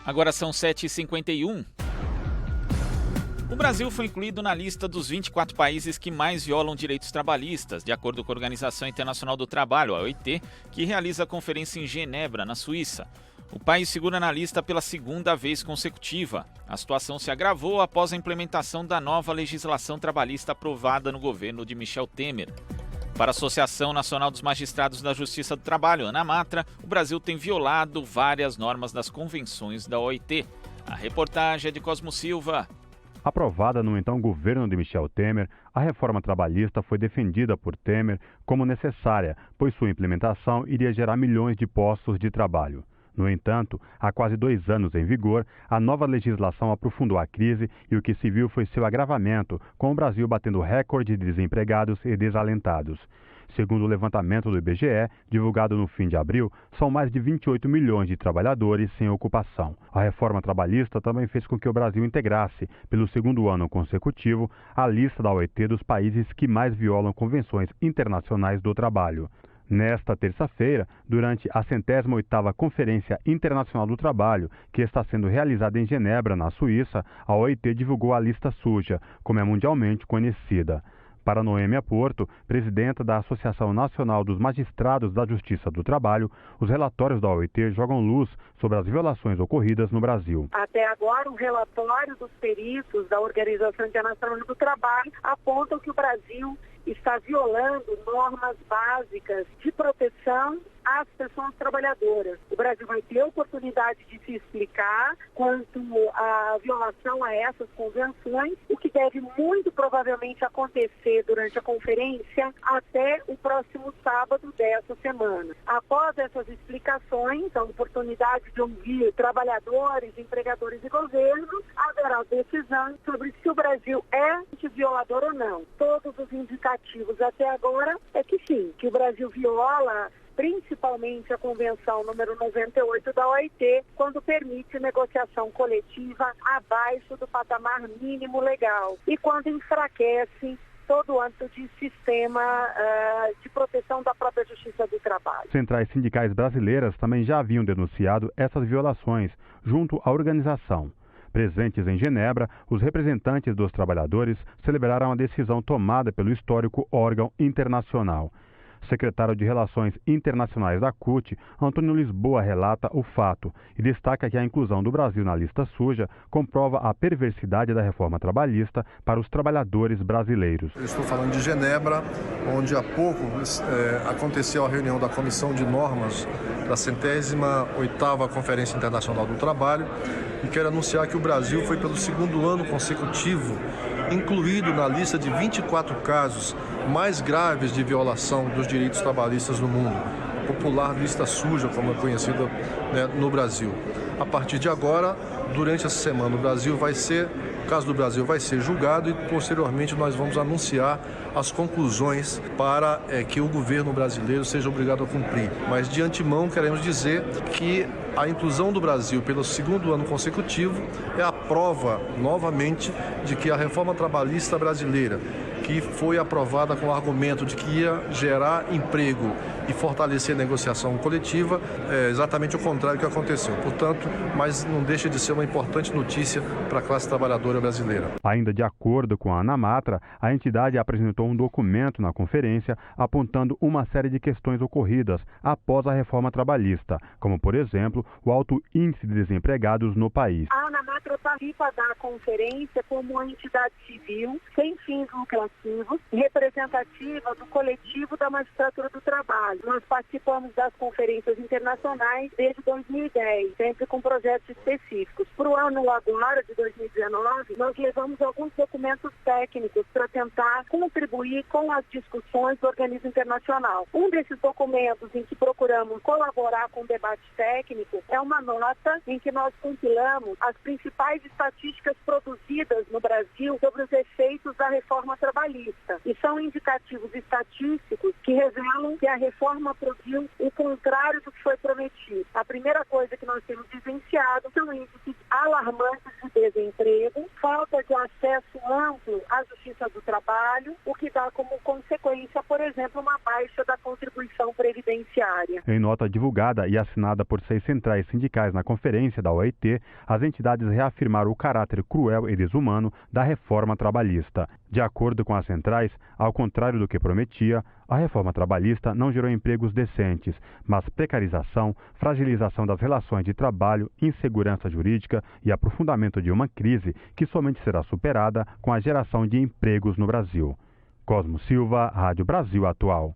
Agora são 7h51. O Brasil foi incluído na lista dos 24 países que mais violam direitos trabalhistas, de acordo com a Organização Internacional do Trabalho, a OIT, que realiza a conferência em Genebra, na Suíça. O país figura na lista pela segunda vez consecutiva. A situação se agravou após a implementação da nova legislação trabalhista aprovada no governo de Michel Temer. Para a Associação Nacional dos Magistrados da Justiça do Trabalho, ANAMATRA, o Brasil tem violado várias normas das convenções da OIT. A reportagem é de Cosmo Silva. Aprovada no então governo de Michel Temer, a reforma trabalhista foi defendida por Temer como necessária, pois sua implementação iria gerar milhões de postos de trabalho. No entanto, há quase 2 anos em vigor, a nova legislação aprofundou a crise e o que se viu foi seu agravamento, com o Brasil batendo recorde de desempregados e desalentados. Segundo o levantamento do IBGE, divulgado no fim de abril, são mais de 28 milhões de trabalhadores sem ocupação. A reforma trabalhista também fez com que o Brasil integrasse, pelo segundo ano consecutivo, a lista da OIT dos países que mais violam convenções internacionais do trabalho. Nesta terça-feira, durante a 108ª Conferência Internacional do Trabalho, que está sendo realizada em Genebra, na Suíça, a OIT divulgou a lista suja, como é mundialmente conhecida. Para Noêmia Porto, presidenta da Associação Nacional dos Magistrados da Justiça do Trabalho, os relatórios da OIT jogam luz sobre as violações ocorridas no Brasil. Até agora, o relatório dos peritos da Organização Internacional do Trabalho aponta que o Brasil está violando normas básicas de proteção às pessoas trabalhadoras. O Brasil vai ter a oportunidade de se explicar quanto à violação a essas convenções, o que deve muito provavelmente acontecer durante a conferência até o próximo sábado dessa semana. Após essas explicações, a oportunidade de ouvir trabalhadores, empregadores e governo, haverá decisão sobre se o Brasil é violador ou não. Todos os indicativos até agora é que sim, que o Brasil viola principalmente a Convenção número 98 da OIT, quando permite negociação coletiva abaixo do patamar mínimo legal e quando enfraquece todo o âmbito de sistema de proteção da própria Justiça do Trabalho. Centrais sindicais brasileiras também já haviam denunciado essas violações junto à organização. Presentes em Genebra, os representantes dos trabalhadores celebraram a decisão tomada pelo histórico órgão internacional. Secretário de Relações Internacionais da CUT, Antônio Lisboa relata o fato e destaca que a inclusão do Brasil na lista suja comprova a perversidade da reforma trabalhista para os trabalhadores brasileiros. Eu estou falando de Genebra, onde há pouco aconteceu a reunião da Comissão de Normas da 108ª Conferência Internacional do Trabalho e quero anunciar que o Brasil foi pelo segundo ano consecutivo incluído na lista de 24 casos mais graves de violação dos direitos trabalhistas no mundo, popular lista suja, como é conhecida, no Brasil. A partir de agora, durante essa semana, o caso do Brasil vai ser julgado e posteriormente nós vamos anunciar as conclusões para que o governo brasileiro seja obrigado a cumprir. Mas de antemão queremos dizer que a inclusão do Brasil pelo segundo ano consecutivo é a prova, novamente, de que a reforma trabalhista brasileira, que foi aprovada com o argumento de que ia gerar emprego e fortalecer a negociação coletiva, é exatamente o contrário que aconteceu. Portanto, mas não deixa de ser uma importante notícia para a classe trabalhadora brasileira. Ainda de acordo com a ANAMATRA, a entidade apresentou um documento na conferência apontando uma série de questões ocorridas após a reforma trabalhista, como, por exemplo, o alto índice de desempregados no país. A ANAMATRA participa da conferência como uma entidade civil, sem fins lucrativos, representativa do coletivo da magistratura do trabalho. Nós participamos das conferências internacionais desde 2010, sempre com projetos específicos. Para o ano agora, de 2019, nós levamos alguns documentos técnicos para tentar contribuir com as discussões do organismo internacional. Um desses documentos em que procuramos colaborar com o debate técnico é uma nota em que nós compilamos as principais estatísticas produzidas no Brasil sobre os efeitos da reforma trabalhista. E são indicativos estatísticos que revelam que a reforma produziu o contrário do que foi prometido. A primeira coisa que nós temos vivenciado são índices alarmantes de desemprego, falta de acesso amplo à justiça do trabalho, o que dá como consequência, por exemplo, uma baixa da contribuição previdenciária. Em nota divulgada e assinada por 6 centrais sindicais na conferência da OIT, as entidades reafirmaram o caráter cruel e desumano da reforma trabalhista. De acordo com as centrais, ao contrário do que prometia, a reforma trabalhista não gerou empregos decentes, mas precarização, fragilização das relações de trabalho, insegurança jurídica e aprofundamento de uma crise que somente será superada com a geração de empregos no Brasil. Cosmo Silva, Rádio Brasil Atual.